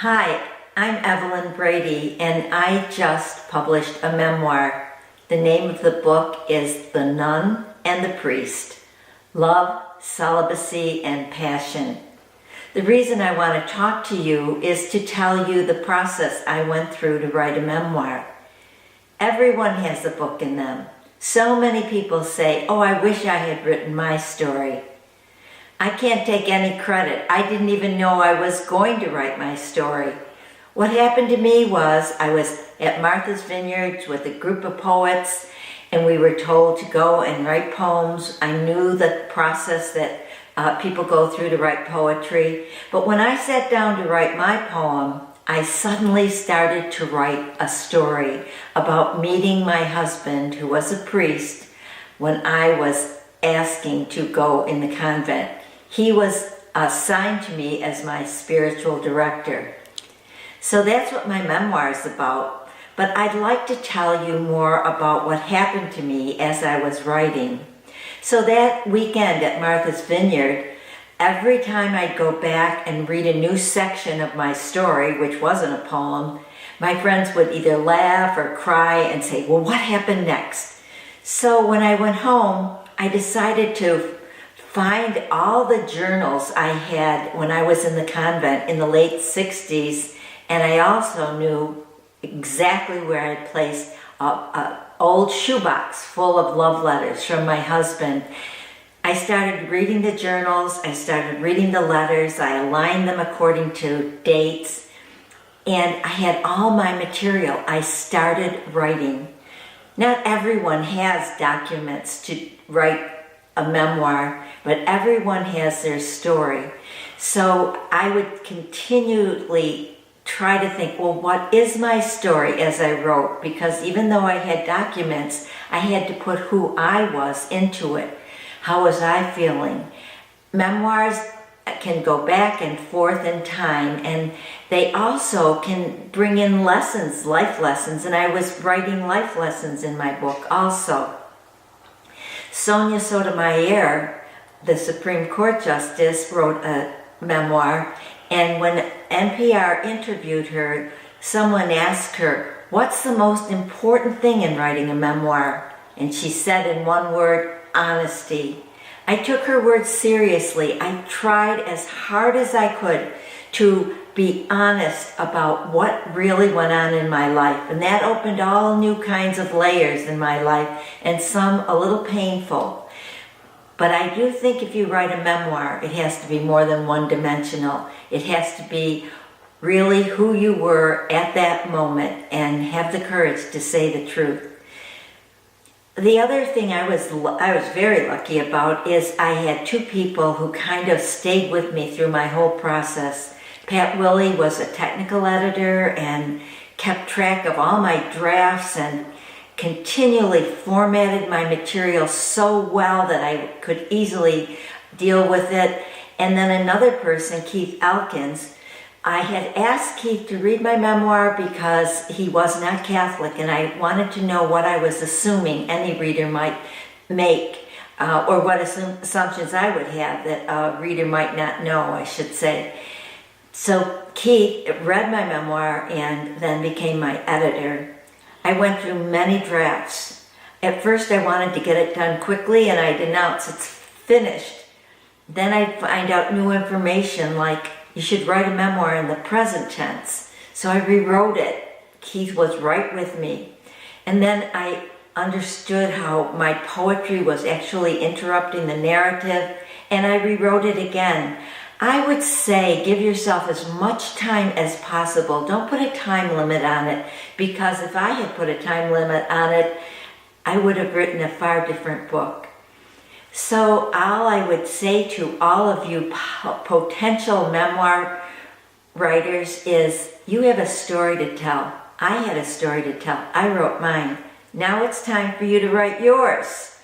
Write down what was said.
Hi, I'm Evelyn Brady, and I just published a memoir. The name of the book is The Nun and the Priest: Love, Celibacy, and Passion. The reason I want to talk to you is to tell you the process I went through to write a memoir. Everyone has a book in them. So many people say, "Oh, I wish I had written my story." I can't take any credit. I didn't even know I was going to write my story. What happened to me was I was at Martha's Vineyards with a group of poets, and we were told to go and write poems. I knew the process that people go through to write poetry. But when I sat down to write my poem, I suddenly started to write a story about meeting my husband, who was a priest, when I was asking to go in the convent. He was assigned to me as my spiritual director. So that's what my memoir is about. But I'd like to tell you more about what happened to me as I was writing. So that weekend at Martha's Vineyard, every time I'd go back and read a new section of my story, which wasn't a poem, my friends would either laugh or cry and say, "Well, what happened next?" So when I went home, I decided to find all the journals I had when I was in the convent in the late 60s, and I also knew exactly where I'd placed an old shoebox full of love letters from my husband. I started reading the journals, I started reading the letters, I aligned them according to dates, and I had all my material. I started writing. Not everyone has documents to write a memoir, but everyone has their story. So I would continually try to think, well, what is my story as I wrote? Because even though I had documents, I had to put who I was into it. How was I feeling? Memoirs can go back and forth in time, and they also can bring in lessons, life lessons, and I was writing life lessons in my book also. Sonia Sotomayor, the Supreme Court Justice, wrote a memoir, and when NPR interviewed her, someone asked her, "What's the most important thing in writing a memoir?" And she said in one word, "Honesty." I took her words seriously. I tried as hard as I could to be honest about what really went on in my life, and that opened all new kinds of layers in my life, and some a little painful. But I do think if you write a memoir, it has to be more than one-dimensional. It has to be really who you were at that moment and have the courage to say the truth. The other thing I was very lucky about is I had two people who kind of stayed with me through my whole process. Pat Willey was a technical editor and kept track of all my drafts and continually formatted my material so well that I could easily deal with it. And then another person, Keith Elkins, I had asked Keith to read my memoir because he was not Catholic, and I wanted to know what I was assuming any reader might make, or what assumptions I would have that a reader might not know, I should say. So Keith read my memoir and then became my editor. I went through many drafts. At first I wanted to get it done quickly, and I'd announce it's finished. Then I'd find out new information like you should write a memoir in the present tense. So I rewrote it. Keith was right with me. And then I understood how my poetry was actually interrupting the narrative, and I rewrote it again. I would say give yourself as much time as possible. Don't put a time limit on it, because if I had put a time limit on it, I would have written a far different book. So all I would say to all of you potential memoir writers is you have a story to tell. I had a story to tell. I wrote mine. Now it's time for you to write yours.